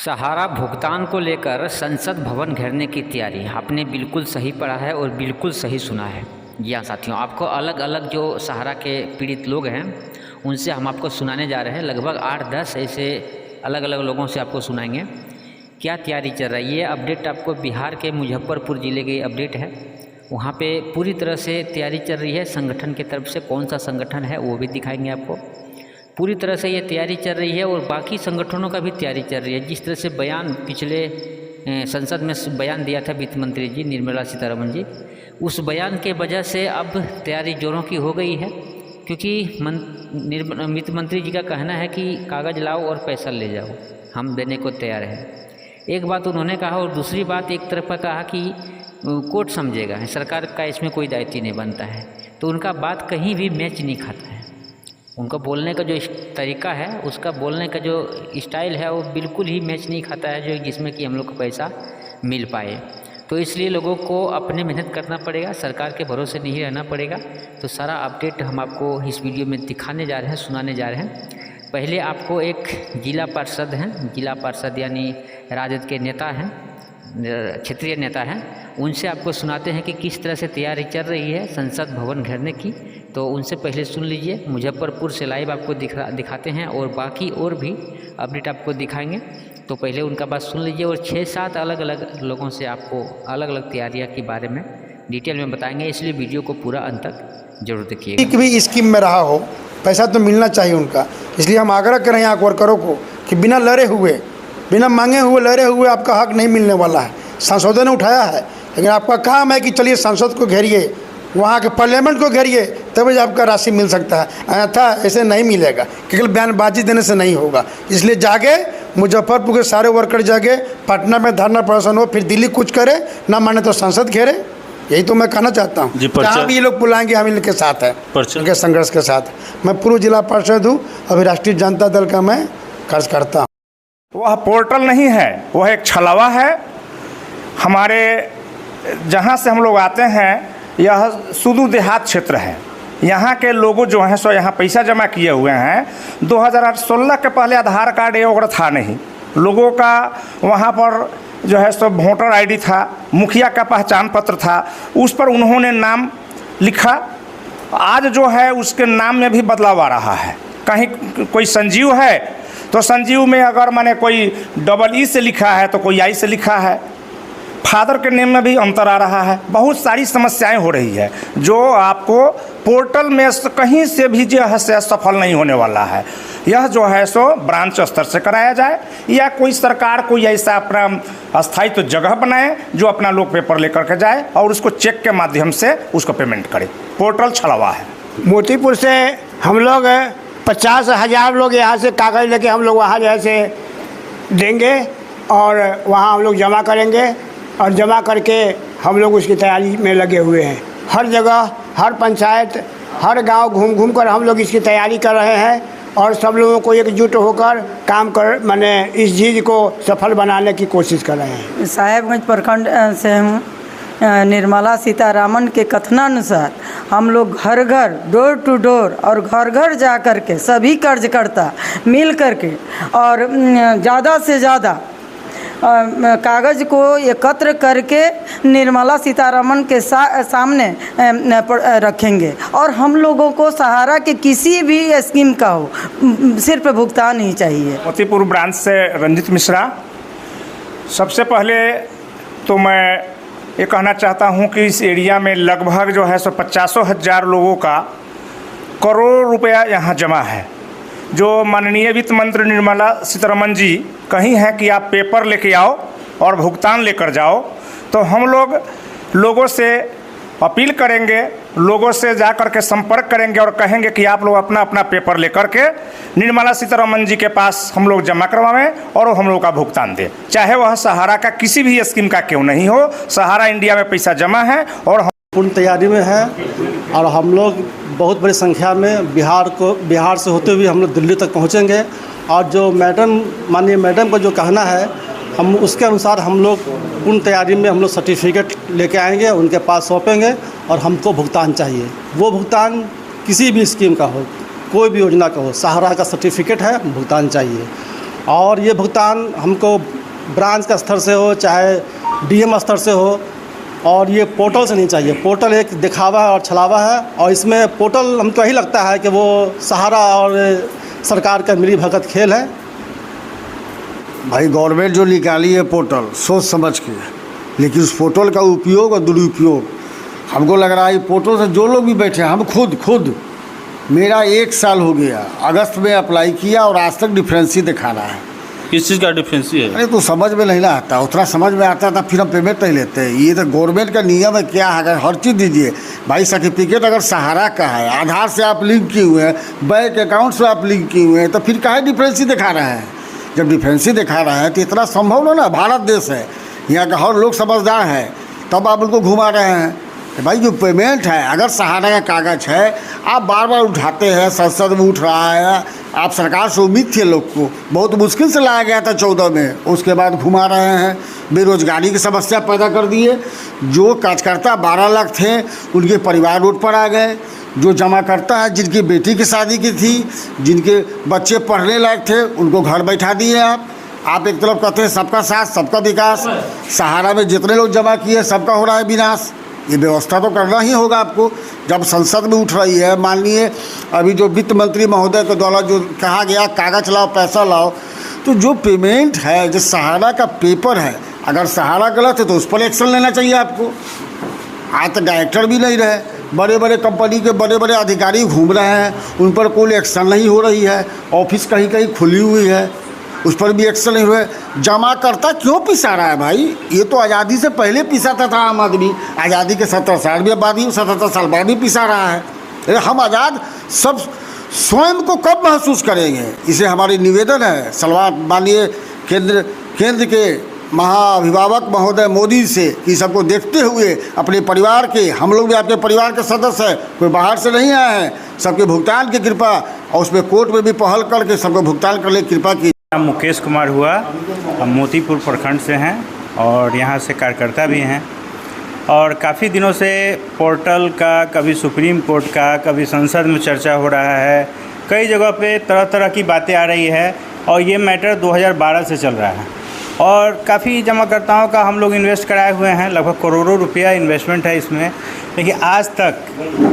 सहारा भुगतान को लेकर संसद भवन घेरने की तैयारी। आपने बिल्कुल सही पढ़ा है और बिल्कुल सही सुना है। जी हाँ साथियों, आपको अलग अलग जो सहारा के पीड़ित लोग हैं उनसे हम आपको सुनाने जा रहे हैं। लगभग 8-10 ऐसे अलग अलग लोगों से आपको सुनाएंगे क्या तैयारी चल रही है। ये अपडेट आपको बिहार के मुजफ्फरपुर ज़िले की अपडेट है। वहाँ पे पूरी तरह से तैयारी चल रही है। संगठन की तरफ से कौन सा संगठन है वो भी दिखाएंगे आपको। पूरी तरह से ये तैयारी चल रही है और बाकी संगठनों का भी तैयारी चल रही है। जिस तरह से बयान पिछले संसद में बयान दिया था वित्त मंत्री जी निर्मला सीतारमण जी, उस बयान के वजह से अब तैयारी जोरों की हो गई है। क्योंकि वित्त मंत्री जी का कहना है कि कागज़ लाओ और पैसा ले जाओ, हम देने को तैयार हैं। एक बात उन्होंने कहा और दूसरी बात एक तरफ का कहा कि कोर्ट समझेगा, सरकार का इसमें कोई दायित्व नहीं बनता है। तो उनका बात कहीं भी मैच नहीं खाता है। उनका बोलने का जो तरीका है, उसका बोलने का जो स्टाइल है वो बिल्कुल ही मैच नहीं खाता है जो जिसमें कि हम लोग को पैसा मिल पाए। तो इसलिए लोगों को अपने मेहनत करना पड़ेगा, सरकार के भरोसे नहीं रहना पड़ेगा। तो सारा अपडेट हम आपको इस वीडियो में दिखाने जा रहे हैं, सुनाने जा रहे हैं। पहले आपको एक जिला पार्षद हैं, जिला पार्षद यानी राजद के नेता हैं, क्षेत्रीय नेता हैं, उनसे आपको सुनाते हैं कि किस तरह से तैयारी चल रही है संसद भवन घेरने की। तो उनसे पहले सुन लीजिए। मुजफ्फरपुर से लाइव आपको दिखाते हैं और बाकी और भी अपडेट आपको दिखाएंगे। तो पहले उनका बात सुन लीजिए और 6-7 अलग अलग लोगों से आपको अलग अलग तैयारियां के बारे में डिटेल में बताएंगे। इसलिए वीडियो को पूरा अंत तक जरूर देखिएगा। एक भी स्कीम में रहा हो, पैसा तो मिलना चाहिए उनका। इसलिए हम आग्रह कर रहे हैं वर्करों को कि बिना लड़े हुए, बिना मांगे हुए, लड़े हुए आपका हक नहीं मिलने वाला है। सांसदों ने उठाया है, लेकिन आपका काम है कि चलिए संसद को घेरिए, वहाँ के पार्लियामेंट को घेरिए, तभी आपका राशि मिल सकता है। अन्यथा ऐसे नहीं मिलेगा, केवल बयानबाजी देने से नहीं होगा। इसलिए जागे, मुजफ्फरपुर के सारे वर्कर जागे, पटना में धरना प्रदर्शन हो, फिर दिल्ली कुछ करे, ना माने तो संसद घेरे। यही तो मैं कहना चाहता हूँ। जहाँ भी ये लोग बुलाएंगे हम इनके साथ है, इनके संघर्ष के साथ। मैं पूर्व जिला पार्षद हूँ, अभी राष्ट्रीय जनता दल का मैं कार्यकर्ता हूँ। वह पोर्टल नहीं है, वह एक छलावा है। हमारे जहाँ से हम लोग आते हैं यह सुदूर देहात क्षेत्र है। यहाँ के लोगों जो हैं सो यहाँ पैसा जमा किए हुए हैं। 2016 के पहले आधार कार्ड ये वगैरह था नहीं। लोगों का वहाँ पर जो है सो वोटर आईडी था, मुखिया का पहचान पत्र था, उस पर उन्होंने नाम लिखा। आज जो है उसके नाम में भी बदलाव आ रहा है। कहीं कोई संजीव है तो संजीव में अगर माने कोई डबल ई से लिखा है तो कोई आई से लिखा है। फादर के नेम में भी अंतर आ रहा है। बहुत सारी समस्याएं हो रही है जो आपको पोर्टल में कहीं से भी जो है सफल नहीं होने वाला है। यह जो है सो ब्रांच स्तर से कराया जाए या कोई सरकार कोई ऐसा अपना अस्थायी तो जगह बनाए जो अपना लोग पेपर लेकर के जाए और उसको चेक के माध्यम से उसको पेमेंट करे। पोर्टल छलावा है। मोतीपुर से हम लोग 50,000 लोग यहाँ से कागज़ लेके हम लोग वहाँ जैसे देंगे और वहाँ हम लोग जमा करेंगे और जमा करके हम लोग उसकी तैयारी में लगे हुए हैं। हर जगह, हर पंचायत, हर गांव घूम घूम कर हम लोग इसकी तैयारी कर रहे हैं और सब लोगों को एकजुट होकर काम कर माने इस चीज़ को सफल बनाने की कोशिश कर रहे हैं। साहेबगंज प्रखंड से हम निर्मला सीतारमण के कथनानुसार हम लोग घर घर, डोर टू डोर और घर घर जा कर के सभी कर्जकर्ता मिल कर के और ज़्यादा से ज़्यादा कागज़ को एकत्र करके निर्मला सीतारमण के सामने रखेंगे और हम लोगों को सहारा के किसी भी स्कीम का हो सिर्फ भुगतान ही चाहिए। मोतीपुर ब्रांच से रंजित मिश्रा। सबसे पहले तो मैं ये कहना चाहता हूँ कि इस एरिया में लगभग जो है सो 50,000 लोगों का करोड़ रुपया यहाँ जमा है। जो माननीय वित्त मंत्री निर्मला सीतारमण जी कही हैं कि आप पेपर लेके आओ और भुगतान लेकर जाओ, तो हम लोग लोगों से अपील करेंगे, लोगों से जा कर के संपर्क करेंगे और कहेंगे कि आप लोग अपना अपना पेपर लेकर के निर्मला सीतारमण जी के पास हम लोग जमा करवाएं और हम लोग का भुगतान दें। चाहे वह सहारा का किसी भी स्कीम का क्यों नहीं हो, सहारा इंडिया में पैसा जमा है और हम पूर्ण तैयारी में है। और हम लोग बहुत बड़ी संख्या में बिहार से होते हुए हम लोग दिल्ली तक पहुंचेंगे। और जो माननीय मैडम का जो कहना है, हम उसके अनुसार हम लोग पूर्ण तैयारी में हम लोग सर्टिफिकेट लेके आएंगे, उनके पास सौंपेंगे और हमको भुगतान चाहिए। वो भुगतान किसी भी स्कीम का हो, कोई भी योजना का हो, सहारा का सर्टिफिकेट है, भुगतान चाहिए। और ये भुगतान हमको ब्रांच का स्तर से हो चाहे डीएम स्तर से हो, और ये पोर्टल से नहीं चाहिए। पोर्टल एक दिखावा है और छलावा है, और इसमें पोर्टल हमको यही लगता है कि वो सहारा और सरकार का मिली भगत खेल है। भाई गवर्नमेंट जो निकाली है पोर्टल सोच समझ के, लेकिन उस पोर्टल का उपयोग और दुरुपयोग हमको लग रहा है। पोर्टल से जो लोग भी बैठे हैं, हम खुद मेरा 1 साल हो गया, अगस्त में अप्लाई किया और आज तक डिफरेंस ही दिखा रहा है। किस चीज़ का डिफरेंस है? अरे तो समझ में नहीं ना आता, उतना समझ में आता था फिर हम पेमेंट नहीं लेते। ये तो गवर्नमेंट का नियम है, क्या है, अगर हर चीज़ दीजिए भाई। सर्टिफिकेट अगर सहारा का है, आधार से आप लिंक किए हुए हैं, बैंक अकाउंट से आप लिंक किए हुए हैं, तो फिर काहे डिफरेंस ही दिखा रहा है? जब डिफरेंस ही दिखा रहा है तो इतना संभव ना, भारत देश है, यहाँ का हर लोग समझदार है, तब आप उनको घुमा रहे हैं। भाई जो पेमेंट है, अगर सहारा का कागज़ है, आप बार बार उठाते हैं, संसद में उठ रहा है, आप सरकार से उम्मीद थी लोग को, बहुत मुश्किल से लाया गया था 14 में, उसके बाद घुमा रहे हैं, बेरोजगारी की समस्या पैदा कर दिए। जो कार्यकर्ता 12 लाख थे उनके परिवार रोड पर आ गए। जो जमा करता है, जिनकी बेटी की शादी की थी, जिनके बच्चे पढ़ने लायक थे, उनको घर बैठा दिए आप एक तरफ कहते हैं सबका साथ सबका विकास, सहारा में जितने लोग जमा किए सबका हो रहा है विनाश। ये व्यवस्था तो करना ही होगा आपको। जब संसद में उठ रही है, माननीय अभी जो वित्त मंत्री महोदय के द्वारा जो कहा गया कागज़ लाओ पैसा लाओ, तो जो पेमेंट है, जो सहारा का पेपर है, अगर सहारा गलत है तो उस पर एक्शन लेना चाहिए आपको। आज तक डायरेक्टर भी नहीं रहे, बड़े बड़े कंपनी के बड़े बड़े अधिकारी घूम रहे हैं, उन पर कोई एक्शन नहीं हो रही है। ऑफिस कहीं कहीं खुली हुई है, उस पर भी एक्शन नहीं हुए। जमा करता क्यों पिसा रहा है भाई? ये तो आज़ादी से पहले पिसाता था आम आदमी, आज़ादी के 70 साल भी बाद ही 77 साल बाद भी पिसा रहा है। अरे हम आज़ाद सब स्वयं को कब महसूस करेंगे? इसे हमारी निवेदन है सलवार माननीय केंद्र के महाअभिभावक महोदय मोदी से कि सबको देखते हुए अपने परिवार के, हम लोग भी आपके परिवार के सदस्य हैं, कोई बाहर से नहीं आए हैं, सबके भुगतान की कृपा, और उसमें कोर्ट में भी पहल करके सबको भुगतान करने की कृपा की। मुकेश कुमार हुआ, हम मोतीपुर प्रखंड से हैं और यहाँ से कार्यकर्ता भी हैं, और काफ़ी दिनों से पोर्टल का, कभी सुप्रीम कोर्ट का, कभी संसद में चर्चा हो रहा है, कई जगह पे तरह तरह की बातें आ रही है, और ये मैटर 2012 से चल रहा है, और काफ़ी जमाकर्ताओं का हम लोग इन्वेस्ट कराए हुए हैं, लगभग करोड़ों रुपया इन्वेस्टमेंट है इसमें। लेकिन आज तक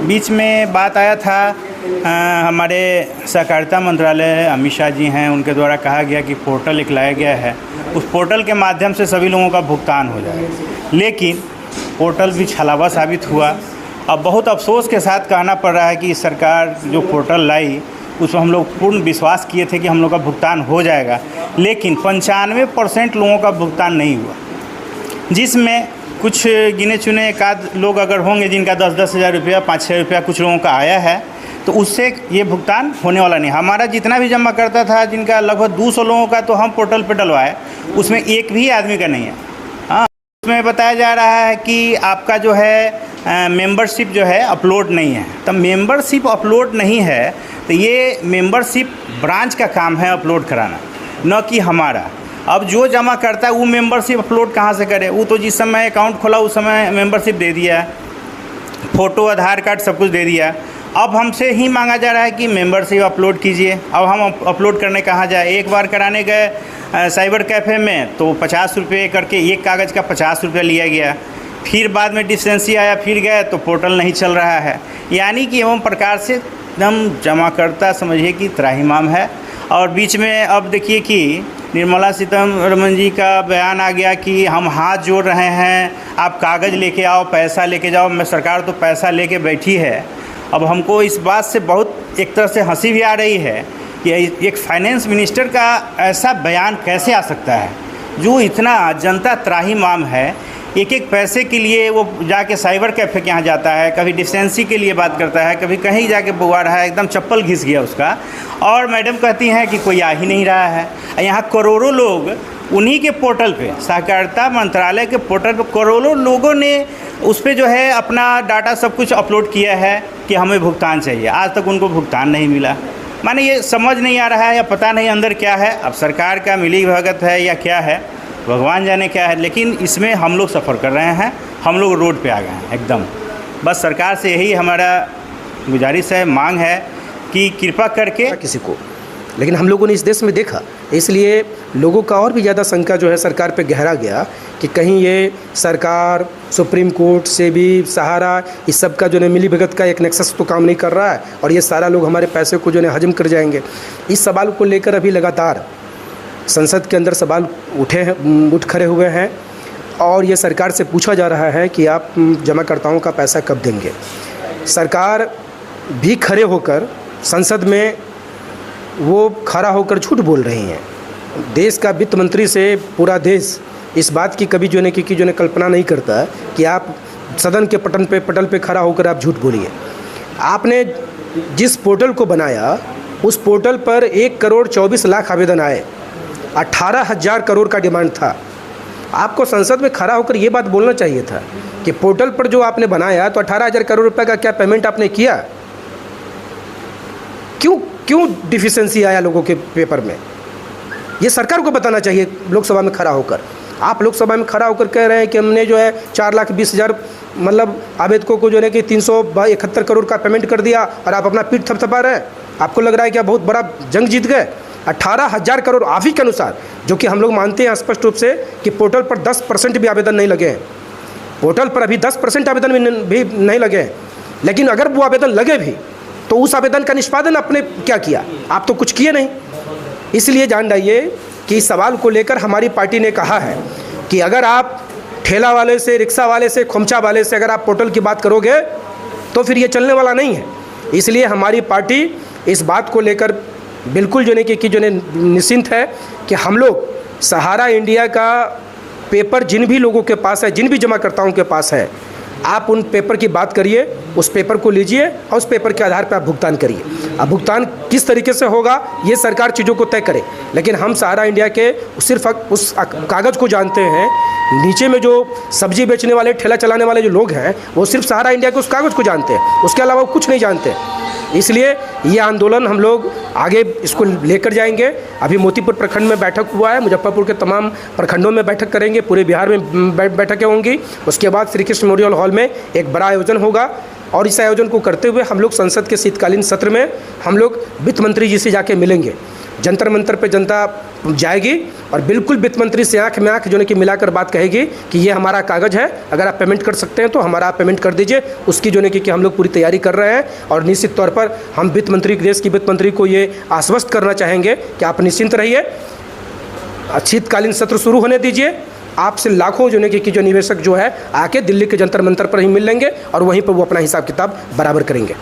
बीच में बात आया था, हमारे सहकारिता मंत्रालय अमित शाह जी हैं, उनके द्वारा कहा गया कि पोर्टल एक लाया गया है, उस पोर्टल के माध्यम से सभी लोगों का भुगतान हो जाए। लेकिन पोर्टल भी छलावा साबित हुआ। अब बहुत अफसोस के साथ कहना पड़ रहा है कि सरकार जो पोर्टल लाई उसमें हम लोग पूर्ण विश्वास किए थे कि हम लोग का भुगतान हो जाएगा, लेकिन 95% लोगों का भुगतान नहीं हुआ, जिसमें कुछ गिने चुने एक आध लोग अगर होंगे जिनका 10-10 हज़ार रुपया, 5-6 रुपया कुछ लोगों का आया है, तो उससे ये भुगतान होने वाला नहीं। हमारा जितना भी जमा करता था, जिनका लगभग 200 लोगों का तो हम पोर्टल पर डलवाए, उसमें एक भी आदमी का नहीं है। हाँ, उसमें बताया जा रहा है कि आपका जो है मेंबरशिप जो है अपलोड नहीं है। तो मेंबरशिप अपलोड नहीं है तो ये मेंबरशिप ब्रांच का काम है अपलोड कराना, न कि हमारा। अब जो जमा करता है वो मेंबरशिप अपलोड कहाँ से करे? वो तो जिस समय अकाउंट खोला उस समय मेंबरशिप दे दिया, फ़ोटो, आधार कार्ड सब कुछ दे दिया। अब हमसे ही मांगा जा रहा है कि मेंबरशिप अपलोड कीजिए। अब हम अपलोड करने कहाँ जाए? एक बार कराने गए साइबर कैफ़े में तो 50 रुपये करके एक कागज़ का 50 रुपये लिया गया। फिर बाद में डिस्टेंसी आया, फिर गए तो पोर्टल नहीं चल रहा है। यानी कि एवं प्रकार से एकदम जमाकर्ता समझिए कि त्राहिमाम है। और बीच में अब देखिए कि निर्मला सीतारमण जी का बयान आ गया कि हम हाथ जोड़ रहे हैं, आप कागज़ लेके आओ, पैसा लेके जाओ। मैं सरकार तो पैसा लेके बैठी है। अब हमको इस बात से बहुत एक तरह से हंसी भी आ रही है कि एक फाइनेंस मिनिस्टर का ऐसा बयान कैसे आ सकता है, जो इतना जनता त्राहिमाम है। एक एक पैसे के लिए वो जाके साइबर कैफ़े के यहाँ जाता है, कभी डिस्टेंसी के लिए बात करता है, कभी कहीं जाके बुआ रहा है, एकदम चप्पल घिस गया उसका। और मैडम कहती हैं कि कोई आ ही नहीं रहा है। यहाँ करोड़ों लोग उन्हीं के पोर्टल पे, सहकारिता मंत्रालय के पोर्टल पे करोड़ों लोगों ने उस पर जो है अपना डाटा सब कुछ अपलोड किया है कि हमें भुगतान चाहिए। आज तक उनको भुगतान नहीं मिला। माने ये समझ नहीं आ रहा है या पता नहीं अंदर क्या है। अब सरकार का मिली भगत है या क्या है, भगवान जाने क्या है। लेकिन इसमें हम लोग सफ़र कर रहे हैं, हम लोग रोड पे आ गए हैं एकदम। बस सरकार से यही हमारा गुजारिश है, मांग है कि कृपा करके किसी को लेकिन हम लोगों ने इस देश में देखा, इसलिए लोगों का और भी ज़्यादा शंका जो है सरकार पे गहरा गया कि कहीं ये सरकार सुप्रीम कोर्ट से भी सहारा इस सब का जो है मिली भगत का एक नेक्सस तो काम नहीं कर रहा है और ये सारा लोग हमारे पैसे को जो है हजम कर जाएंगे। इस सवाल को लेकर अभी लगातार संसद के अंदर सवाल उठ खड़े हुए हैं और ये सरकार से पूछा जा रहा है कि आप जमाकर्ताओं का पैसा कब देंगे। सरकार भी खड़े होकर संसद में वो खड़ा होकर झूठ बोल रही हैं। देश का वित्त मंत्री से पूरा देश इस बात की कभी जो है कल्पना नहीं करता कि आप सदन के पटल पे खड़ा होकर आप झूठ बोलिए। आपने जिस पोर्टल को बनाया उस पोर्टल पर 1,24,00,000 आवेदन आए, 18,000 करोड़ का डिमांड था। आपको संसद में खड़ा होकर ये बात बोलना चाहिए था कि पोर्टल पर जो आपने बनाया तो 18,000 करोड़ रुपए का क्या पेमेंट आपने किया? क्यों डिफिशेंसी आया लोगों के पेपर में? ये सरकार को बताना चाहिए लोकसभा में खड़ा होकर। आप लोकसभा में खड़ा होकर कह रहे हैं कि हमने जो है 4,20,000 मतलब आवेदकों को जो है कि 371 करोड़ का पेमेंट कर दिया और आप अपना पीठ थपथपा रहे हैं। आपको लग रहा है कि आप बहुत बड़ा जंग जीत गए। 18,000 करोड़ आप ही के अनुसार, जो कि हम लोग मानते हैं स्पष्ट रूप से कि पोर्टल पर 10% भी आवेदन नहीं लगे हैं। पोर्टल पर अभी 10% आवेदन भी नहीं लगे हैं, लेकिन अगर वो आवेदन लगे भी तो उस आवेदन का निष्पादन आपने क्या किया? आप तो कुछ किए नहीं। इसलिए जान जाइए कि इस सवाल को लेकर हमारी पार्टी ने कहा है कि अगर आप ठेला वाले से, रिक्शा वाले से, खोमचा वाले से अगर आप पोर्टल की बात करोगे तो फिर ये चलने वाला नहीं है। इसलिए हमारी पार्टी इस बात को लेकर बिल्कुल जो है निश्चिंत है कि हम लोग सहारा इंडिया का पेपर जिन भी लोगों के पास है, जिन भी जमाकर्ताओं के पास है, आप उन पेपर की बात करिए, उस पेपर को लीजिए और उस पेपर के आधार पर आप भुगतान करिए। अब भुगतान किस तरीके से होगा ये सरकार चीज़ों को तय करे, लेकिन हम सहारा इंडिया के सिर्फ उस कागज़ को जानते हैं। नीचे में जो सब्जी बेचने वाले, ठेला चलाने वाले जो लोग हैं वो सिर्फ सहारा इंडिया के उस कागज़ को जानते हैं, उसके अलावा वो कुछ नहीं जानते। इसलिए ये आंदोलन हम लोग आगे इसको लेकर जाएंगे। अभी मोतीपुर प्रखंड में बैठक हुआ है, मुजफ्फरपुर के तमाम प्रखंडों में बैठक करेंगे, पूरे बिहार में बैठकें होंगी। उसके बाद श्री कृष्ण मेमोरियल हॉल में एक बड़ा आयोजन होगा और इस आयोजन को करते हुए हम लोग संसद के शीतकालीन सत्र में हम लोग वित्त मंत्री जी से जाके मिलेंगे। जंतर मंतर पे जनता जाएगी और बिल्कुल वित्त मंत्री से आंख में आंख जो है कि मिलाकर बात कहेगी कि ये हमारा कागज़ है, अगर आप पेमेंट कर सकते हैं तो हमारा आप पेमेंट कर दीजिए। उसकी जो है कि हम लोग पूरी तैयारी कर रहे हैं और निश्चित तौर पर हम वित्त मंत्री, देश की वित्त मंत्री को ये आश्वस्त करना चाहेंगे कि आप निश्चिंत रहिए, शीतकालीन सत्र शुरू होने दीजिए। आपसे लाखों जो है कि जो निवेशक जो है आके दिल्ली के जंतर मंतर पर ही मिल लेंगे और वहीं पर वो अपना हिसाब किताब बराबर करेंगे।